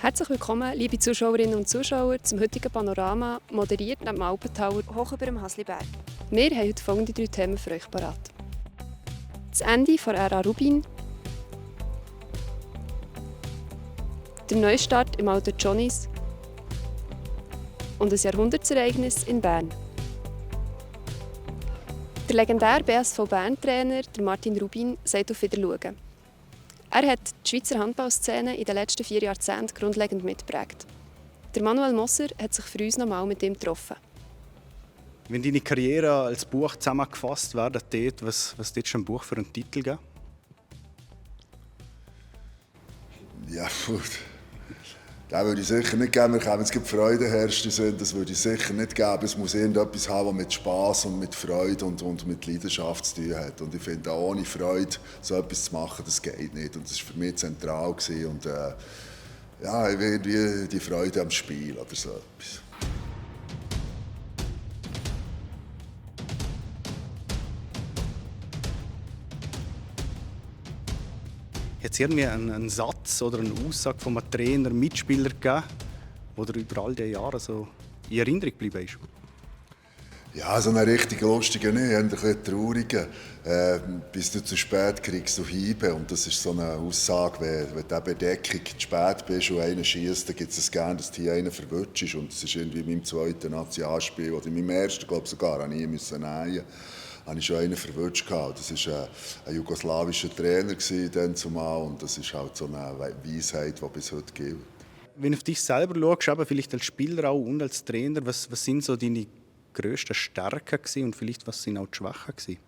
Herzlich willkommen, liebe Zuschauerinnen und Zuschauer, zum heutigen Panorama, moderiert neben dem Alpentower hoch über dem Hasliberg. Wir haben heute folgende 3 Themen für euch parat. Das Ende von Ära Rubin, der Neustart im Alten Johnnys und ein Jahrhundertsereignis in Bern. Der legendäre BSV-Bern-Trainer Martin Rubin sagt auf Wiedersehen. Er hat die Schweizer Handballszene in den letzten 4 Jahrzehnten grundlegend mitgeprägt. Der Manuel Moser hat sich für uns nochmal mit ihm getroffen. Wenn deine Karriere als Buch zusammengefasst wird, was dort schon ein Buch für einen Titel geben? Ja, gut. Das würde ich sicher nicht geben. Wir können jetzt Freude herrschen sind. Das würde ich sicher nicht geben. Es muss irgendetwas haben, das mit Spass und mit Freude und mit Leidenschaft zu tun hat. Und ich finde, auch ohne Freude so etwas zu machen, das geht nicht. Und das war für mich zentral. Und ja, irgendwie die Freude am Spiel oder so etwas. Hat es irgendwie einen Satz oder eine Aussage von einem Trainer, Mitspieler gegeben, der über all diese Jahre so in Erinnerung geblieben ist? Ja, so einen richtig lustigen nicht, ein bisschen traurigen. Bis du zu spät kriegst du Hiebe. Und das ist so eine Aussage, wenn du in Bedeckung zu spät bist und einer schießt, dann gibt es gerne, dass du hier einen verwutschst. Und das ist irgendwie in meinem zweiten Nationalspiel, oder in meinem ersten, glaube ich sogar, habe ich müssen nähen. Habe ich schon einen verwünscht. Das war ein jugoslawischer Trainer dann zumal, und das ist halt so eine Weisheit, die bis heute gilt. Wenn du auf dich selber schaust, aber vielleicht als Spieler auch und als Trainer, was sind so deine grössten Stärken und vielleicht was sind auch die Schwächen gewesen?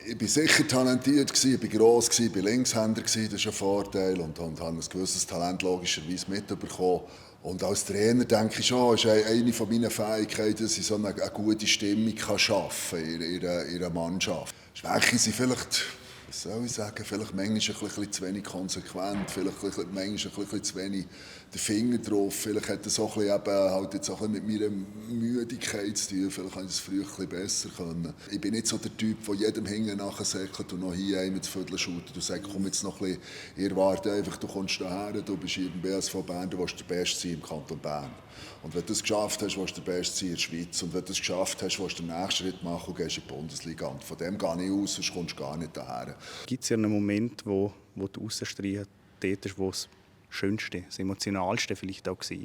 Ich war sicher talentiert, ich war gross, ich war Linkshänder, das ist ein Vorteil, und habe ein gewisses Talent logischerweise mitbekommen. Und als Trainer denke ich schon, ist eine meiner Fähigkeiten, dass ich so eine gute Stimmung schaffen kann in einer Mannschaft. Schwächen sind vielleicht, was soll ich sagen, vielleicht manchmal ein bisschen zu wenig konsequent, vielleicht manchmal ein bisschen zu wenig den Finger drauf. Vielleicht hat das auch ein bisschen, halt jetzt auch ein bisschen mit meiner Müdigkeit zu tun. Vielleicht hätte ich es früher ein bisschen besser können. Ich bin nicht so der Typ, der jedem hinten nachsäckelt und noch hier mit dem Viertel shootet und sagt, komm jetzt noch ein bisschen, ihr wartet einfach, du kommst hierher, du bist hier im BSV Bern, du willst der Beste sein im Kanton Bern. Und wenn du das geschafft hast, willst du der Beste sein in der Schweiz. Und wenn du das geschafft hast, willst du den nächsten Schritt machen und gehst in die Bundesliga. Und von dem gehe ich aus, sonst kommst du gar nicht daher. Gibt es ja einen Moment, wo du rausstreichen tätest, wo das Schönste, das Emotionalste vielleicht auch war?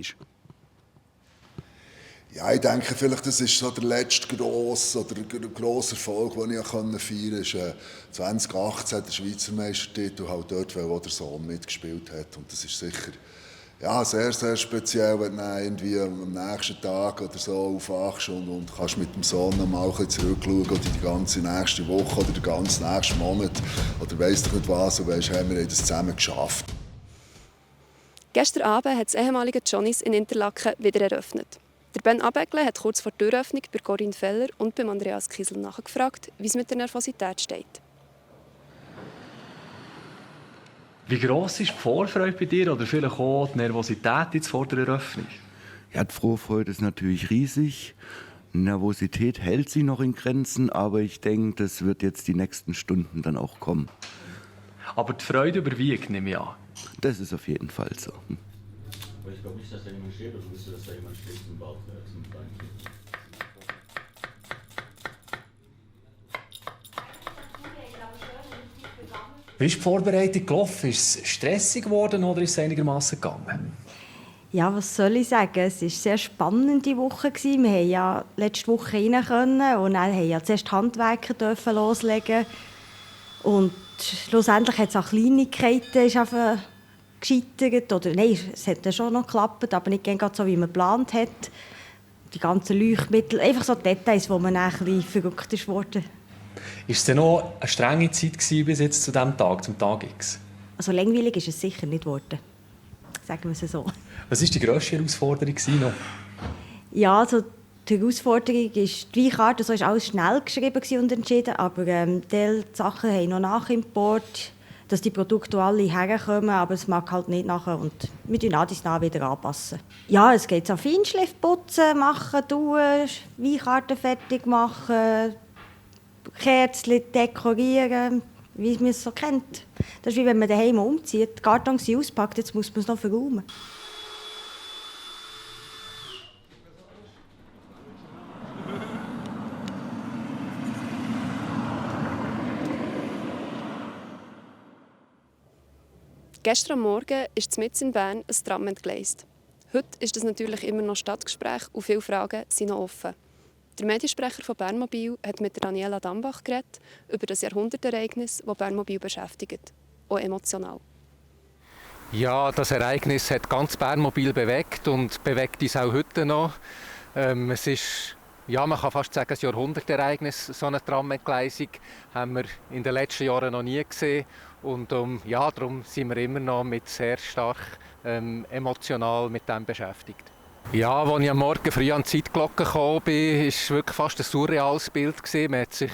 Ja, ich denke, vielleicht das ist so der letzte grosse Erfolg, den ich feiern konnte. Das ist 2018 der Schweizer Meistertitel, halt dort, weil auch der Sohn mitgespielt hat. Und das ist sicher ja, sehr, sehr speziell, wenn du irgendwie am nächsten Tag oder so aufwachst und kannst mit dem Sohn noch mal zurückschauen oder die ganze nächste Woche oder den ganzen nächsten Monat oder weiss doch nicht was und weisst, hey, wir haben das zusammen geschafft. Gestern Abend hat das ehemalige Johnnys in Interlaken wieder eröffnet. Der Ben Abegle hat kurz vor der Türöffnung bei Corinne Feller und bei Andreas Kiesel nachgefragt, wie es mit der Nervosität steht. Wie gross ist die Vorfreude bei dir oder vielleicht auch die Nervosität jetzt vor der Eröffnung? Ja, die Vorfreude ist natürlich riesig. Nervosität hält sich noch in Grenzen, aber ich denke, das wird jetzt die nächsten Stunden dann auch kommen. Aber die Freude überwiegt, nehme ich an. Das ist auf jeden Fall so. Aber ich glaube nicht, dass da jemand steht, oder wüsste, dass da jemand steht zum Bauch, zum Bein. Wie ist die Vorbereitung gelaufen? Ist es stressig geworden oder ist es einigermaßen gegangen? Ja, was soll ich sagen? Es war eine sehr spannende Woche. Wir haben ja letzte Woche rein können und dann haben ja zuerst die Handwerker loslegen. Und schlussendlich hat es auch Kleinigkeiten gescheitert. Oder nein, es hat dann schon noch geklappt, aber nicht ganz so, wie man geplant hat. Die ganzen Leuchtmittel, einfach so Details, wo man dann ein bisschen verrückt ist worden. Ist es denn noch eine strenge Zeit bis jetzt zu diesem Tag, zum Tag X? Also langweilig ist es sicher nicht geworden. Sagen wir es so. Was war die grösste Herausforderung noch? Ja, also die Herausforderung ist, die Weinkarte, so ist alles schnell geschrieben und entschieden, aber die Sachen haben noch Nachimport, dass die Produkte alle herkommen, aber es mag halt nicht nachher und wir tun alles nach wieder anpassen. Ja, es geht so Feinschliff putzen, machen, tun, Weinkarten fertig machen, Kerzen dekorieren, wie man es so kennt. Das ist wie wenn man daheim umzieht, die Kartons sind auspackt, jetzt muss man es noch verräumen. Gestern Morgen ist mitten in Bern ein Tram entgleist. Heute ist das natürlich immer noch Stadtgespräch und viele Fragen sind noch offen. Der Mediensprecher von Bernmobil hat mit Daniela Dambach geredet über das Jahrhundertereignis, das Bernmobil beschäftigt. Auch emotional. Ja, das Ereignis hat ganz Bernmobil bewegt und bewegt uns auch heute noch. Es ist, ja, man kann fast sagen, ein Jahrhundertereignis. So eine Tramentgleisung haben wir in den letzten Jahren noch nie gesehen. Und ja, darum sind wir immer noch sehr stark emotional mit dem beschäftigt. Ja, als ich am Morgen früh an die Zeitglocke gekommen bin, war es wirklich fast ein surreales Bild. Man hat sich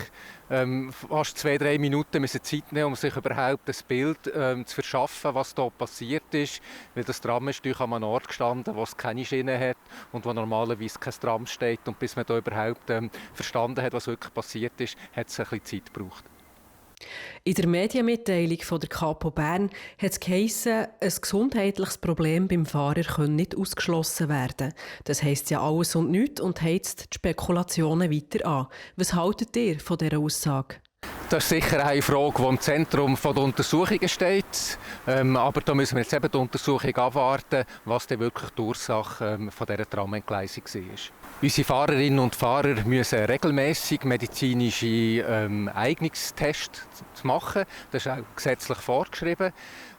fast 2-3 Minuten Zeit nehmen, um sich überhaupt das Bild zu verschaffen, was hier passiert ist. Weil das Tram ist natürlich an einem Ort gestanden, wo es keine Schiene hat und wo normalerweise kein Tram steht. Und bis man da überhaupt verstanden hat, was wirklich passiert ist, hat es ein bisschen Zeit gebraucht. In der Medienmitteilung von der Kapo Bern hat es geheissen, ein gesundheitliches Problem beim Fahrer könne nicht ausgeschlossen werden. Das heisst ja alles und nichts und heizt die Spekulationen weiter an. Was haltet ihr von dieser Aussage? Das ist sicher eine Frage, die im Zentrum der Untersuchungen steht. Aber da müssen wir jetzt eben die Untersuchung abwarten, was denn wirklich die Ursache von dieser Tramentgleisung war. Unsere Fahrerinnen und Fahrer müssen regelmäßig medizinische Eignungstests machen. Das ist auch gesetzlich vorgeschrieben.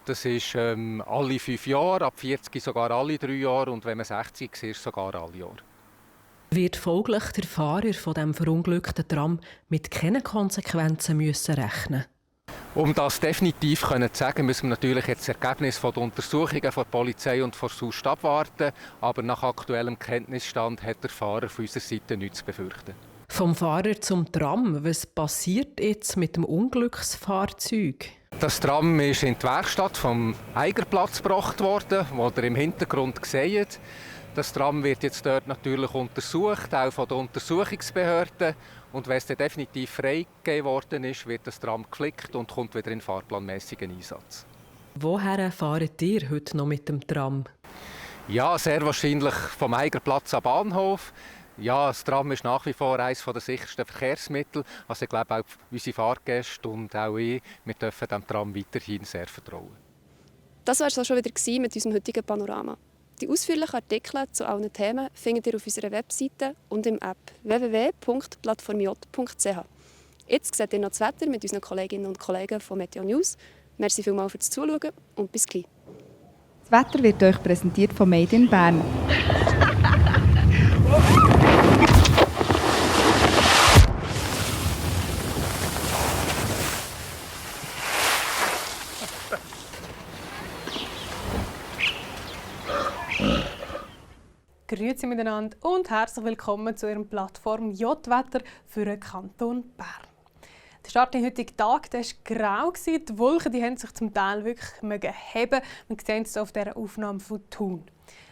Das ist alle 5 Jahre, ab 40 sogar alle 3 Jahre und wenn man 60 ist, sogar alle Jahre. Wird folglich der Fahrer von dem verunglückten Tram mit keinen Konsequenzen müssen rechnen? Um das definitiv zu sagen, müssen wir natürlich jetzt das Ergebnis der Untersuchungen von der Polizei und von SUST abwarten. Aber nach aktuellem Kenntnisstand hat der Fahrer von unserer Seite nichts zu befürchten. Vom Fahrer zum Tram. Was passiert jetzt mit dem Unglücksfahrzeug? Das Tram ist in die Werkstatt vom Eigerplatz gebracht worden, wo ihr im Hintergrund seht. Das Tram wird jetzt dort natürlich untersucht, auch von den Untersuchungsbehörden. Und wenn es dann definitiv freigegeben worden ist, wird das Tram geflickt und kommt wieder in fahrplanmäßigen Einsatz. Woher fahrt ihr heute noch mit dem Tram? Ja, sehr wahrscheinlich vom Eigerplatz am Bahnhof. Ja, das Tram ist nach wie vor eines der sichersten Verkehrsmittel. Also ich glaube, auch unsere Fahrgäste und auch ich, wir dürfen dem Tram weiterhin sehr vertrauen. Das war es auch schon wieder mit unserem heutigen Panorama. Die ausführlichen Artikel zu allen Themen findet ihr auf unserer Webseite und im App www.plattformj.ch. Jetzt seht ihr noch das Wetter mit unseren Kolleginnen und Kollegen von Meteo News. Merci vielmals fürs Zuschauen und bis gleich. Das Wetter wird euch präsentiert von Made in Bern. Grüezi miteinander und herzlich willkommen zu Ihrem Plattform J-Wetter für den Kanton Bern. Der Start im heutigen Tag war grau. Die Wolken haben sich zum Teil wirklich heben. Wir sehen es auf dieser Aufnahme von Thun.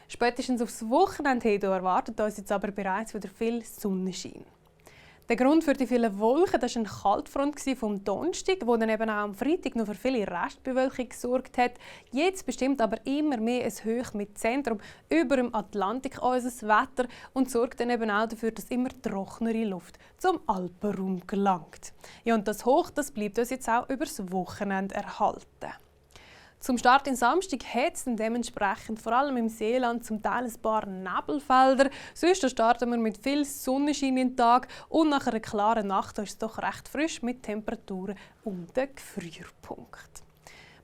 Spätestens aufs Wochenende hin erwartet uns jetzt aber bereits wieder viel Sonnenschein. Der Grund für die vielen Wolken war eine Kaltfront vom Donnerstag, die dann eben auch am Freitag noch für viele Restbewölkung gesorgt hat. Jetzt bestimmt aber immer mehr ein Hoch mit Zentrum über dem Atlantik unser Wetter und sorgt dann eben auch dafür, dass immer trockenere Luft zum Alpenraum gelangt. Ja, und das Hoch, das bleibt uns jetzt auch über das Wochenende erhalten. Zum Start in Samstag hat es dementsprechend vor allem im Seeland zum Teil ein paar Nebelfelder. Sonst starten wir mit viel Sonnenschein in den Tag und nach einer klaren Nacht ist es doch recht frisch mit Temperaturen um den Gefrierpunkt.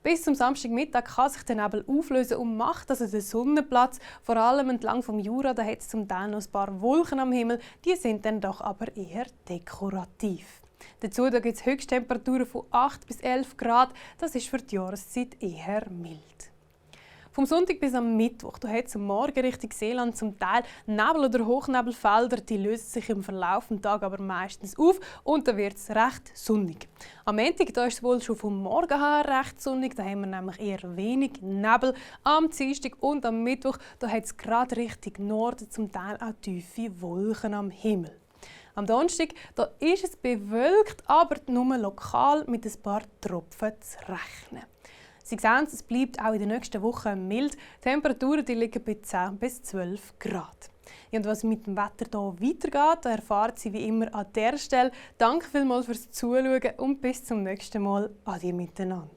Bis zum Samstagmittag kann sich der Nebel auflösen und macht also den Sonnenplatz. Vor allem entlang vom Jura, da hat es zum Teil noch ein paar Wolken am Himmel, die sind dann doch aber eher dekorativ. Dazu gibt es Höchsttemperaturen von 8 bis 11 Grad. Das ist für die Jahreszeit eher mild. Vom Sonntag bis am Mittwoch hat es am Morgen Richtung Seeland zum Teil Nebel- oder Hochnebelfelder. Die lösen sich im Verlauf des Tages aber meistens auf und dann wird es recht sonnig. Am Montag ist es wohl schon vom Morgen her recht sonnig. Da haben wir nämlich eher wenig Nebel. Am Dienstag und am Mittwoch hat es gerade Richtung Norden zum Teil auch tiefe Wolken am Himmel. Am Donnerstag ist es bewölkt, aber nur lokal mit ein paar Tropfen zu rechnen. Sie sehen, es bleibt auch in den nächsten Wochen mild. Die Temperaturen liegen bei 10 bis 12 Grad. Und was mit dem Wetter hier weitergeht, erfahren Sie wie immer an dieser Stelle. Danke vielmals fürs Zuschauen und bis zum nächsten Mal. Adieu miteinander.